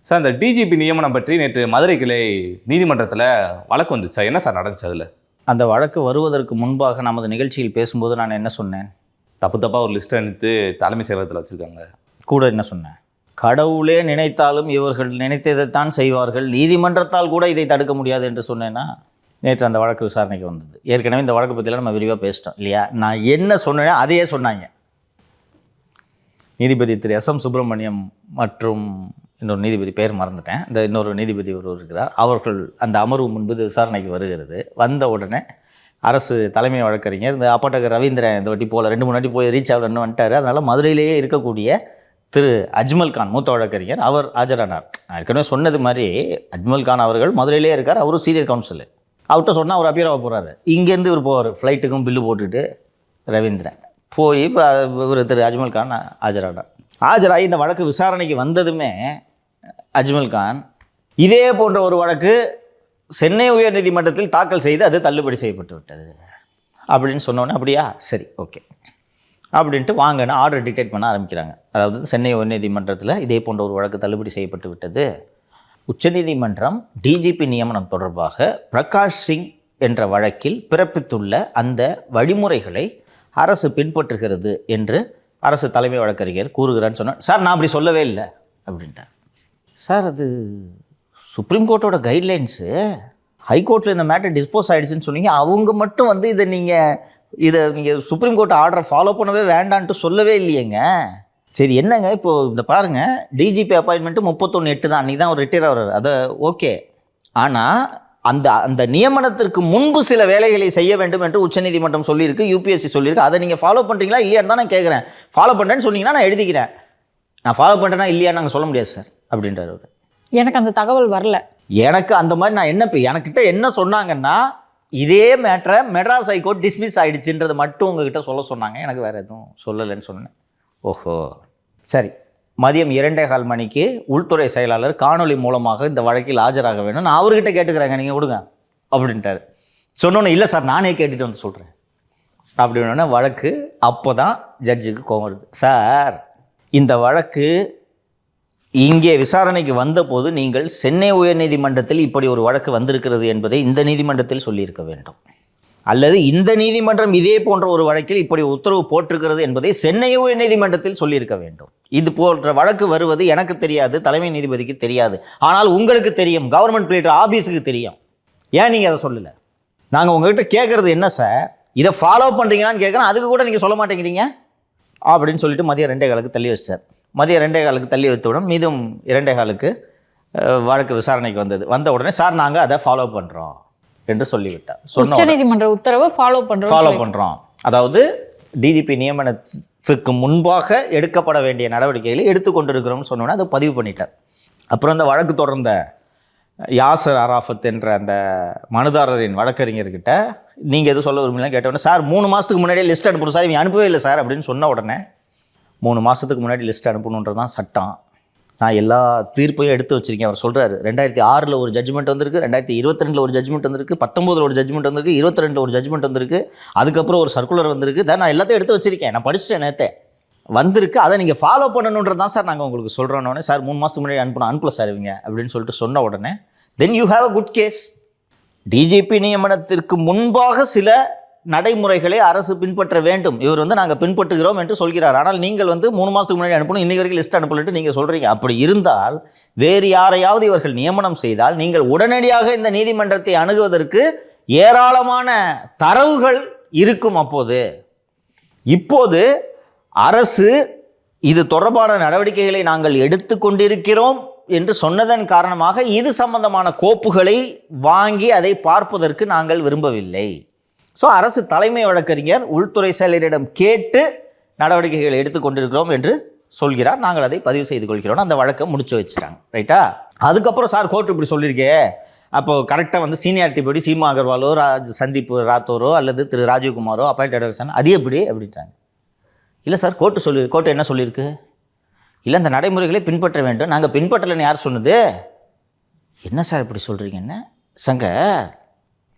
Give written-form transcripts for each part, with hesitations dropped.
Sir இந்த DGP நியமனம் பற்றி நேற்று மதுரை கிளை நீதிமன்றத்தில் வழக்கு வந்துச்சு சார். என்ன சார் நடந்துச்சு அதில்? அந்த வழக்கு வருவதற்கு முன்பாக நமது நிகழ்ச்சியில் பேசும்போது நான் என்ன சொன்னேன்? தப்பாக ஒரு லிஸ்ட் அனுப்பித்து தலைமை செயலகத்தில் வச்சுருக்காங்க. கூட என்ன சொன்னேன்? கடவுளே நினைத்தாலும் இவர்கள் நினைத்ததைத்தான் செய்வார்கள், நீதிமன்றத்தால் கூட இதை தடுக்க முடியாது என்று சொன்னேன்னா நேற்று அந்த வழக்கு விசாரணைக்கு வந்தது. ஏற்கனவே இந்த வழக்கு பற்றிலாம் நம்ம விரிவாக பேசிட்டோம் இல்லையா? நான் என்ன சொன்னேனோ அதையே சொன்னாங்க. நீதிபதி திரு எஸ்.எம். சுப்பிரமணியம் மற்றும் இன்னொரு நீதிபதி பேர் மறந்துட்டேன், இந்த இன்னொரு நீதிபதி ஒருவர் இருக்கிறார், அவர்கள் அந்த அமர்வு முன்பு விசாரணைக்கு வருகிறது. வந்த உடனே அரசு தலைமை வழக்கறிஞர் இந்த அப்பாட்டகர் ரவீந்திரன் இந்த வாட்டி போல் 2-3 வாட்டி போய் ரீச் ஆகலன்னு வந்துட்டார். அதனால் மதுரையிலேயே இருக்கக்கூடிய திரு அஜ்மல் கான் மூத்த வழக்கறிஞர் அவர் ஆஜரானார். நான் ஏற்கனவே சொன்னது மாதிரி அஜ்மல் கான் அவர்கள் மதுரையிலே இருக்கார். அவரும் சீனியர் கவுன்சிலு. அவர்கிட்ட சொன்னால் அவர் அப்பியராக போகிறாரு. இங்கேருந்து இவர் போவார், ஃப்ளைட்டுக்கும் பில்லு போட்டுட்டு ரவீந்திரன் போய் இப்போ இவர் திரு அஜ்மல் கான் ஆஜராகி இந்த வழக்கு விசாரணைக்கு வந்ததுமே அஜ்மல் கான் இதே போன்ற ஒரு வழக்கு சென்னை உயர்நீதிமன்றத்தில் தாக்கல் செய்து அது தள்ளுபடி செய்யப்பட்டு விட்டது அப்படின்னு சொன்னோன்னே, அப்படியா சரி ஓகே அப்படின்ட்டு வாங்கன்னு ஆர்டர் டிக்டேட் பண்ண ஆரம்பிக்கிறாங்க. அதாவது சென்னை உயர்நீதிமன்றத்தில் இதே போன்ற ஒரு வழக்கு தள்ளுபடி செய்யப்பட்டு விட்டது. உச்சநீதிமன்றம் டிஜிபி நியமனம் தொடர்பாக பிரகாஷ் சிங் என்ற வழக்கில் பிறப்பித்துள்ள அந்த வழிமுறைகளை அரசு பின்பற்றுகிறது என்று அரசு தலைமை வழக்கறிஞர் கூறுகிறான்னு சொன்னார். சார் நான் அப்படி சொல்லவே இல்லை அப்படின்ட்டார். சார் அது சுப்ரீம் கோர்ட்டோட கைட்லைன்ஸு, ஹைகோர்ட்டில் இந்த மேட்டர் டிஸ்போஸ் ஆகிடுச்சுன்னு சொன்னீங்க. அவங்க மட்டும் வந்து இதை நீங்கள் சுப்ரீம் கோர்ட் ஆர்டரை ஃபாலோ பண்ணவே வேண்டான்ட்டு சொல்லவே இல்லையேங்க. சரி என்னங்க இப்போது இந்த பாருங்கள், டிஜிபி அப்பாயின்மெண்ட்டு 31/8 தான், அன்றைக்கி தான் அவர் ரிட்டையர் ஆகிறார், அதை ஓகே. ஆனால் அந்த நியமனத்திற்கு முன்பு சில வேலைகளை செய்ய வேண்டும் என்று உச்சநீதிமன்றம் சொல்லியிருக்கு, யூபிஎஸ்சி சொல்லியிருக்கு. அதை நீங்கள் ஃபாலோ பண்ணுறீங்களா இல்லையான்னு தான் நான் கேட்குறேன். ஃபாலோ பண்ணுறேன்னு சொன்னீங்கன்னா நான் எழுதிக்கிறேன், நான் ஃபாலோ பண்ணுறேன்னா இல்லையான்னு நாங்கள் சொல்ல முடியாது சார் அப்படின்றார் அவர். எனக்கு அந்த தகவல் வரல. எனக்கு அந்த மாதிரி நான் என்ன எனக்கிட்ட என்ன சொன்னாங்கன்னா, இதே மேட்டரை மெட்ராஸ் ஹைகோர்ட் டிஸ்மிஸ் ஆகிடுச்சுன்றது மட்டும் உங்ககிட்ட சொல்ல சொன்னாங்க, எனக்கு வேறு எதுவும் சொல்லலைன்னு சொன்னேன். ஓஹோ சரி. மதியம் 2:15 மணிக்கு உள்துறை செயலாளர் காணொலி மூலமாக இந்த வழக்கில் ஆஜராக வேணும், நான் அவர்கிட்ட கேட்டுக்கிறேங்க, நீங்கள் கொடுங்க அப்படின்ட்டார். சொன்னோன்னே இல்லை சார் நானே கேட்டுட்டு வந்து சொல்கிறேன் அப்படின்னோடனே வழக்கு அப்போ தான் ஜட்ஜுக்கு கோவம் வருது. சார் இந்த வழக்கு இங்கே விசாரணைக்கு வந்தபோது நீங்கள் சென்னை உயர்நீதிமன்றத்தில் இப்படி ஒரு வழக்கு வந்திருக்கிறது என்பதை இந்த நீதிமன்றத்தில் சொல்லியிருக்க வேண்டும், அல்லது இந்த நீதிமன்றம் இதே போன்ற ஒரு வழக்கில் இப்படி உத்தரவு போட்டிருக்கிறது என்பதை சென்னை உயர்நீதிமன்றத்தில் சொல்லியிருக்க வேண்டும். இது போன்ற வழக்கு வருவது எனக்கு தெரியாது, தலைமை நீதிபதிக்கு தெரியாது, ஆனால் உங்களுக்கு தெரியும், கவர்மெண்ட் பிளேட்டர் ஆஃபீஸுக்கு தெரியும். ஏன் நீங்கள் அதை சொல்லலை? நாங்கள் உங்கள்கிட்ட கேட்குறது என்ன சார், இதை ஃபாலோ பண்ணுறீங்களான்னு கேட்குறேன், அதுக்கு கூட நீங்கள் சொல்ல மாட்டேங்கிறீங்க அப்படின்னு சொல்லிட்டு மதியம் 2:15 தள்ளி வச்சிட்டார். மதியம் 2:15 தள்ளி வைத்தவுடன் மீதும் 2:15 வழக்கு விசாரணைக்கு வந்த உடனே சார் நாங்கள் அதை ஃபாலோ பண்ணுறோம் என்று சொல்லிவிட்டார். உச்சநீதிமன்ற உத்தரவை ஃபாலோ பண்ணுறோம். அதாவது டிஜிபி நியமனத்துக்கு முன்பாக எடுக்கப்பட வேண்டிய நடவடிக்கைகளை எடுத்துக்கொண்டிருக்கிறோம்னு சொன்னோன்னே அதை பதிவு பண்ணிட்டார். அப்புறம் அந்த வழக்கு தொடர்ந்த யாசர் அராஃபத் என்ற அந்த மனுதாரரின் வழக்கறிஞர்கிட்ட நீங்கள் எதுவும் சொல்ல விரும்பலாம் கேட்டவுடனே, சார் 3 மாதத்துக்கு முன்னாடியே லிஸ்ட் அனுப்பணும் சார், இவங்க அனுப்பவே இல்லை சார் அப்படின்னு சொன்ன உடனே 3 மாதத்துக்கு முன்னாடி லிஸ்ட் அனுப்பணுன்றது தான் சட்டம், நான் எல்லா தீர்ப்பையும் எடுத்து வச்சுருக்கேன். அவர் சொல்கிறாரு 2006 ஒரு ஜட்ஜ்மெண்ட் வந்திருக்கு, 2022 ஒரு ஜட்ஜ்மெண்ட் வந்திருக்கு, 19 ஒரு ஜட்ஜ்மெண்ட் வந்திருக்கு, 22 ஒரு ஜட்ஜ்மெண்ட் வந்திருக்கு, அதுக்கப்புறம் ஒரு சர்க்குலர் வந்திருக்கு. தான் நான் எல்லாத்தையும் எடுத்து வச்சுருக்கேன், நான் படிச்சுட்டேன், நேற்றே வந்திருக்கு, அதை நீங்கள் ஃபாலோ பண்ணணுன்றது தான் சார் நாங்கள் உங்களுக்கு சொல்கிறோன்னே. சார் 3 மாதத்துக்கு முன்னாடி அனுப்பல சார் இவங்க அப்படின்னு சொல்லிட்டு சொன்ன உடனே then you have a good case. DGP நியமனத்திற்கு முன்பாக சில நடைமுறைகளை அரசு பின்பற்ற வேண்டும், இவர் நாங்கள் பின்பற்றுகிறோம் என்று சொல்கிறார். ஆனால் நீங்கள் 3 மாதத்துக்கு முன்னாடி அனுப்பணும், இன்றைக்கு வரைக்கும் லிஸ்ட் அனுப்பலன்ட்டு நீங்கள் சொல்கிறீங்க. அப்படி இருந்தால் வேறு யாரையாவது இவர்கள் நியமனம் செய்தால் நீங்கள் உடனடியாக இந்த நீதிமன்றத்தை அணுகுவதற்கு ஏராளமான தரவுகள் இருக்கும். இப்போது அரசு இது தொடர்பான நடவடிக்கைகளை நாங்கள் எடுத்து கொண்டிருக்கிறோம் என்று சொன்னதன் காரணமாக இது சம்பந்தமான கோப்புகளை வாங்கி அதை பார்ப்பதற்கு நாங்கள் விரும்பவில்லை. ஸோ அரசு தலைமை வழக்கறிஞர் உள்துறை செயலரிடம் கேட்டு நடவடிக்கைகளை எடுத்துக்கொண்டிருக்கிறோம் என்று சொல்கிறார். நாங்கள் அதை பதிவு செய்து கொள்கிறோம். அந்த வழக்கை முடிச்சு வச்சுட்டாங்க, ரைட்டா? அதுக்கப்புறம் சார் கோர்ட் இப்படி சொல்லியிருக்கே, அப்போது கரெக்டாக சீனியாரிட்டி படி சீமா அகர்வாலோ சந்தீப் ராத்தோரோ அல்லது திரு ராஜீவ்குமாரோ அப்பாயிண்டட் அது எப்படி அப்படின்ட்டாங்க. இல்லை சார் கோர்ட்டு என்ன சொல்லியிருக்கு? இல்லை அந்த நடைமுறைகளை பின்பற்ற வேண்டும், நாங்கள் பின்பற்றலைன்னு யார் சொன்னது? என்ன சார் இப்படி சொல்கிறீங்கன்னு சங்கர்,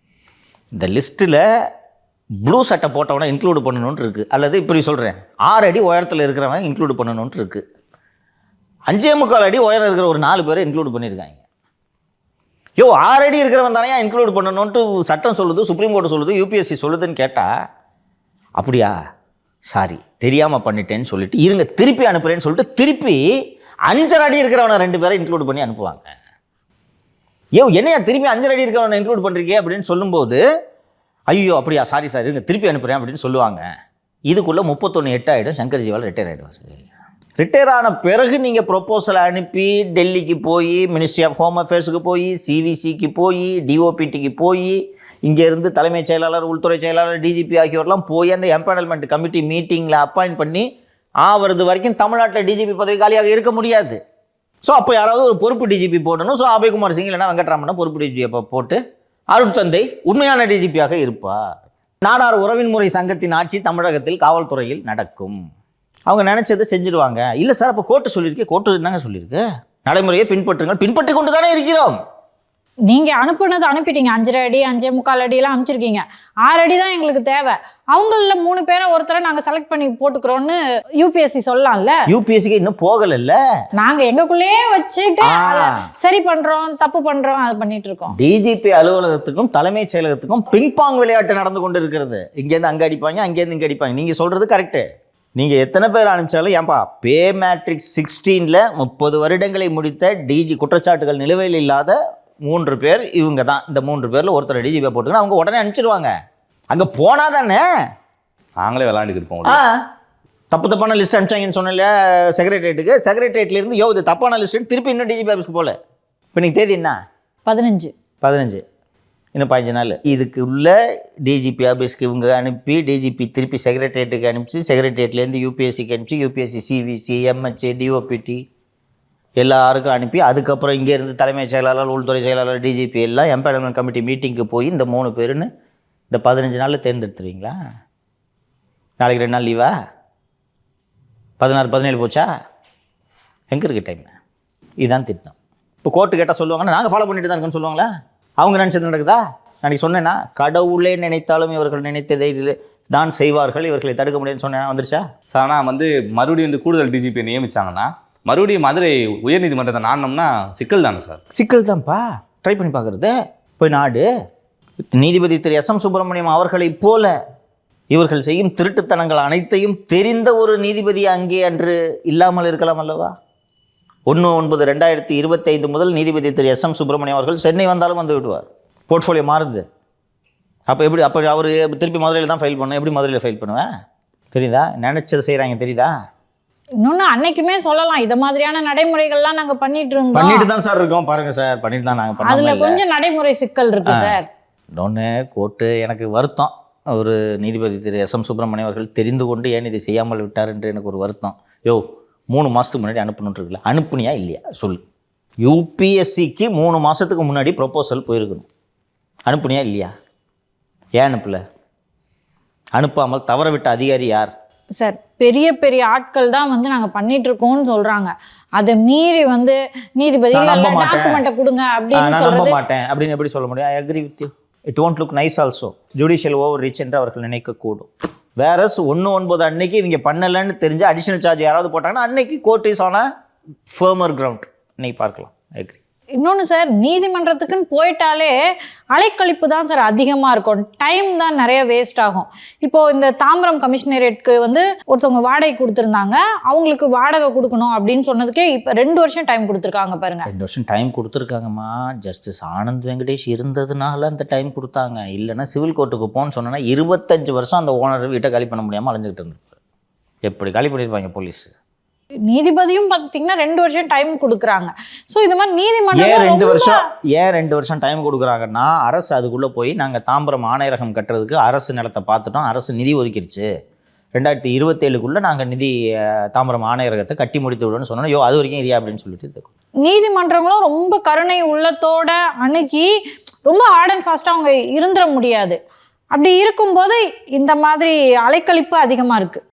இந்த லிஸ்ட்டில் ப்ளூ சட்டை போட்டவனை இன்க்ளூடு பண்ணணுன்ட்டு இருக்குது, அல்லது இப்படி சொல்கிறேன் 6 அடி உயரத்தில் இருக்கிறவன் இன்க்ளூடு பண்ணணுன்ட்டு இருக்குது. 5.25 அடி உயரம் இருக்கிற ஒரு 4 பேரை இன்க்ளூட் பண்ணியிருக்காங்க. 6 அடி இருக்கிறவன் தானே இன்க்ளூட் பண்ணணும்ட்டு சட்டம் சொல்லுது, சுப்ரீம் கோர்ட் சொல்லுது, யூபிஎஸ்சி சொல்லுதுன்னு கேட்டால், அப்படியா சாரி தெரியாமல் பண்ணிட்டேன்னு சொல்லிட்டு இருங்க திருப்பி அனுப்புறேன்னு சொல்லிட்டு திருப்பி 5.5 அடி இருக்கிறவனை 2 பேரை இன்க்ளூட் பண்ணி அனுப்புவாங்க. என்னையா திருப்பி 5.5 அடி இருக்கிறவனை இன்க்ளூட் பண்ணுறீங்க அப்படின்னு சொல்லும்போது, ஐயோ அப்படியா சாரி சார் இருங்க திருப்பி அனுப்புகிறேன் அப்படின்னு சொல்லுவாங்க. இதுக்குள்ளே 31/8 ஆகிடும். சங்கர் ஜிவால் ரிட்டையர் ஆகிடுவார். ரிட்டையர் ஆன பிறகு நீங்கள் ப்ரொப்போசல் அனுப்பி டெல்லிக்கு போய், மினிஸ்ட்ரி ஆஃப் ஹோம் அஃபேர்ஸுக்கு போய், சிவிசிக்கு போய், டிஓபிடிக்கு போய், இங்கேருந்து தலைமைச் செயலாளர், உள்துறை செயலாளர், டிஜிபி ஆகியோரெலாம் போய் அந்த எம்பேனல்மெண்ட் கமிட்டி மீட்டிங்கில் அப்பாயிண்ட் பண்ணி ஆவறது வரைக்கும் தமிழ்நாட்டில் டிஜிபி பதவி காலியாக இருக்க முடியாது. ஸோ அப்போ யாராவது ஒரு பொறுப்பு டிஜிபி போடணும். ஸோ அபய்குமார் சிங் இல்லைனா வெங்கட்ராமனை பொறுப்பு டிஜிபி போட்டு அருட்தந்தை உண்மையான டிஜிபியாக இருப்பார். நாடார் உறவின் முறை சங்கத்தின் ஆட்சி தமிழகத்தில் காவல்துறையில் நடக்கும். அவங்க நினைச்சதை செஞ்சிடுவாங்க. இல்லை சார் அப்போ கோர்ட்டு சொல்லியிருக்கேன். கோர்ட்டு என்னங்க சொல்லியிருக்கு? நடைமுறையை பின்பற்றுங்கள். பின்பற்றி கொண்டு தானே இருக்கிறோம். நீங்க அனுப்புனது அனுப்பிட்டீங்க. 5.5 அடி 5.25 அடி எல்லாம் அனுப்பிச்சிருக்கீங்க. 6 அடி தான் எங்களுக்கு தேவை. அவங்கள 3 பேரை ஒருத்தரை நாங்க செலக்ட் பண்ணி போட்டுக்கிறோம்னு யூபிஎஸ்சி சொல்லலாம்ல. யூபிஎஸ்சிக்கு இன்னும் போகல. நாங்க எங்களுக்குள்ளேயே வச்சுட்டு சரி பண்றோம், தப்பு பண்றோம், அது பண்ணிட்டு இருக்கோம். டிஜிபி அலுவலகத்துக்கும் தலைமைச் செயலகத்துக்கும் பிங்பாங் விளையாட்டு நடந்து கொண்டு இருக்கிறது. இங்கேருந்து அங்கே அடிப்பாங்க, அங்கேருந்து இங்கே அடிப்பாங்க. நீங்க சொல்றது கரெக்டு. நீங்க எத்தனை பேர் அனுப்பிச்சாலும் ஏன்பா பே மேட்ரிக்ஸ் 16ல் 30 வருடங்களை முடித்த டிஜி குற்றச்சாட்டுகள் நிலுவையில் இல்லாத 3 பேர் இவங்க தான். இந்த 3 பேரில் ஒருத்தர் டிஜிபியை போட்டுக்கணும். அவங்க உடனே அனுப்பிச்சிடுவாங்க. அங்கே போனால் தானே நாங்களே விளாண்டுக்கு இருப்போம். தப்பான லிஸ்ட் அனுப்பிச்சாங்கன்னு சொன்னல செக்ரட்டரியேட்டுக்கு. செக்ரட்டரியேட்லேருந்து இது தப்பான லிஸ்ட் திருப்பி இன்னும் டிஜிபி ஆஃபீஸ்க்கு போகல. இப்போ நீங்கள் தேதி என்ன? 15 இன்னும் 15 நாள். இதுக்கு உள்ள டிஜிபி ஆஃபீஸ்க்கு இவங்க அனுப்பி, டிஜிபி திருப்பி செக்ரட்டரியேட்டுக்கு அனுப்பிச்சு, செக்ரட்டரியேட்லேருந்து யூபிஎஸ்சிக்கு அனுப்பிச்சு, யூபிஎஸ்சி சிவிசி எம்ஹெச் டிஓபிடி எல்லாருக்கும் அனுப்பி, அதுக்கப்புறம் இங்கேருந்து தலைமைச் செயலாளர், உள்துறை செயலாளர், டிஜிபி எல்லாம் எம்பேனல்மெண்ட் கமிட்டி மீட்டிங்க்கு போய் இந்த 3 பேருன்னு இந்த 15 நாளில் தேர்ந்தெடுத்துருவீங்களா? நாளைக்கு 2 நாள் லீவா? 16 17 போச்சா? எங்கே இருக்குது டைம்? இதுதான் திட்டம். இப்போ கோர்ட்டு கேட்டால் சொல்லுவாங்கன்னா நாங்கள் ஃபாலோ பண்ணிட்டு தான் இருக்கோன்னு சொல்லுவாங்களா? அவங்க நினச்சது நடக்குதா? நான் சொன்னேன்னா கடவுளே நினைத்தாலும் இவர்கள் நினைத்ததை தான் செய்வார்கள், இவர்களை தடுக்க முடியும்னு சொன்னேன். வந்துருச்சா சார்? ஆனால் மறுபடியும் கூடுதல் டிஜிபியை நியமிச்சாங்கன்னா மறுபடியும் மதுரை உயர்நீதிமன்றத்தை நாடினோம்னா சிக்கல் தானே சார்? சிக்கல் தான்ப்பா. ட்ரை பண்ணி பார்க்குறது போய் நாடு. நீதிபதி திரு எஸ்.எம். சுப்பிரமணியம் அவர்களைப் போல இவர்கள் செய்யும் திருட்டுத்தனங்கள் அனைத்தையும் தெரிந்த ஒரு நீதிபதி அங்கே அன்று இல்லாமல் இருக்கலாம் அல்லவா? 1/9/2025 முதல் நீதிபதி திரு எஸ்.எம். சுப்பிரமணியம் அவர்கள் சென்னை வந்தாலும் வந்து விடுவார். போர்ட்ஃபோலியோ மாறுது. அப்போ எப்படி? அப்போ அவர் திருப்பி மதுரையில் தான் ஃபைல் பண்ணணும். எப்படி மதுரையில் ஃபைல் பண்ணுவேன்? தெரியுதா? நினைச்சது செய்கிறாங்க. தெரியுதா? இன்னொன்று அன்னைக்குமே சொல்லலாம், இதை மாதிரியான நடைமுறைகள்லாம் நாங்கள் பண்ணிட்டு தான் சார் இருக்கோம். பாருங்க சார், பண்ணிட்டு தான் நாங்கள் பண்ணோம். அதில் கொஞ்சம் நடைமுறை சிக்கல் இருக்கு சார். இன்னொன்று கோர்ட்டு எனக்கு வருத்தம். ஒரு நீதிபதி திரு எஸ்.எம். சுப்பிரமணியம் அவர்கள் தெரிந்து கொண்டு ஏன் இதை செய்யாமல் விட்டார் என்று எனக்கு ஒரு வருத்தம். 3 மாதத்துக்கு முன்னாடி அனுப்பணுன்னு இருக்குல்ல, அனுப்புனியா இல்லையா சொல்லு? யூபிஎஸ்சிக்கு 3 மாதத்துக்கு முன்னாடி ப்ரொப்போசல் போயிருக்கணும். அனுப்புனியா இல்லையா? ஏன் அனுப்பல? அனுப்பாமல் தவற விட்ட அதிகாரி யார் சார்? பெரிய பெரிய ஆட்கள் தான் நாங்கள் பண்ணிட்டு இருக்கோம்னு சொல்றாங்க. அதை மீறி நீதிபதி டாக்குமெண்ட்டை கொடுங்க அப்படின்னு சொல்றது மாட்டேன் அப்படின்னு எப்படி சொல்ல முடியும்? I agree with you. It won't look nice also. Judicial over reach என்று அவர்கள் நினைக்கக்கூடும். வேறஸ் 1/9 அன்னைக்கு இவங்க பண்ணலைன்னு தெரிஞ்சு அடிஷனல் சார்ஜ் யாராவது போட்டாங்கன்னா அன்னைக்கு court is on a firmer ground. இன்னைக்கு பார்க்கலாம். அக்ரி. இன்னொன்று சார், நீதிமன்றத்துக்குன்னு போயிட்டாலே அலைக்கழிப்பு தான் சார் அதிகமாக இருக்கும். டைம் தான் நிறைய வேஸ்ட் ஆகும். இப்போது இந்த தாம்பரம் கமிஷனரேட்க்கு ஒருத்தவங்க வாடகை கொடுத்துருந்தாங்க. அவங்களுக்கு வாடகை கொடுக்கணும் அப்படின்னு சொன்னதுக்கே இப்போ 2 வருஷம் டைம் கொடுத்துருக்காங்க பாருங்க. 2 வருஷம் டைம் கொடுத்துருக்காங்கம்மா. ஜஸ்டிஸ் ஆனந்த் வெங்கடேஷ் இருந்ததுனால அந்த டைம் கொடுத்தாங்க. இல்லைன்னா சிவில் கோர்ட்டுக்கு போன்னு சொன்னோன்னா 25 வருஷம் அந்த ஓனர் வீட்டை காலி பண்ண முடியாமல் அலைஞ்சிக்கிட்டு இருந்திருப்பாரு. எப்படி காலி பண்ணியிருப்பாங்க போலீஸ்? நீதிபதியும் பார்த்தீங்கன்னா 2 வருஷம் டைம் கொடுக்குறாங்க. ஸோ இது மாதிரி நீதிமன்றம் ஏன் 2 வருஷம் டைம் கொடுக்குறாங்கன்னா, அரசு அதுக்குள்ளே போய் நாங்கள் தாம்பரம் ஆணையரகம் கட்டுறதுக்கு அரசு நிலத்தை பார்த்துட்டோம், அரசு நிதி ஒதுக்கிடுச்சு, 2027க்குள்ளே நாங்கள் தாம்பரம் ஆணையரகத்தை கட்டி முடித்து விடுவோம்னு சொன்னோம். அது வரைக்கும் இரியா அப்படின்னு சொல்லிட்டு நீதிமன்றங்களும் ரொம்ப கருணை உள்ளத்தோட அணுகி ரொம்ப ஹார்ட் அண்ட் ஃபாஸ்ட்டாக அவங்க இருந்துட முடியாது. அப்படி இருக்கும்போது இந்த மாதிரி அலைக்கழிப்பு அதிகமாக இருக்குது.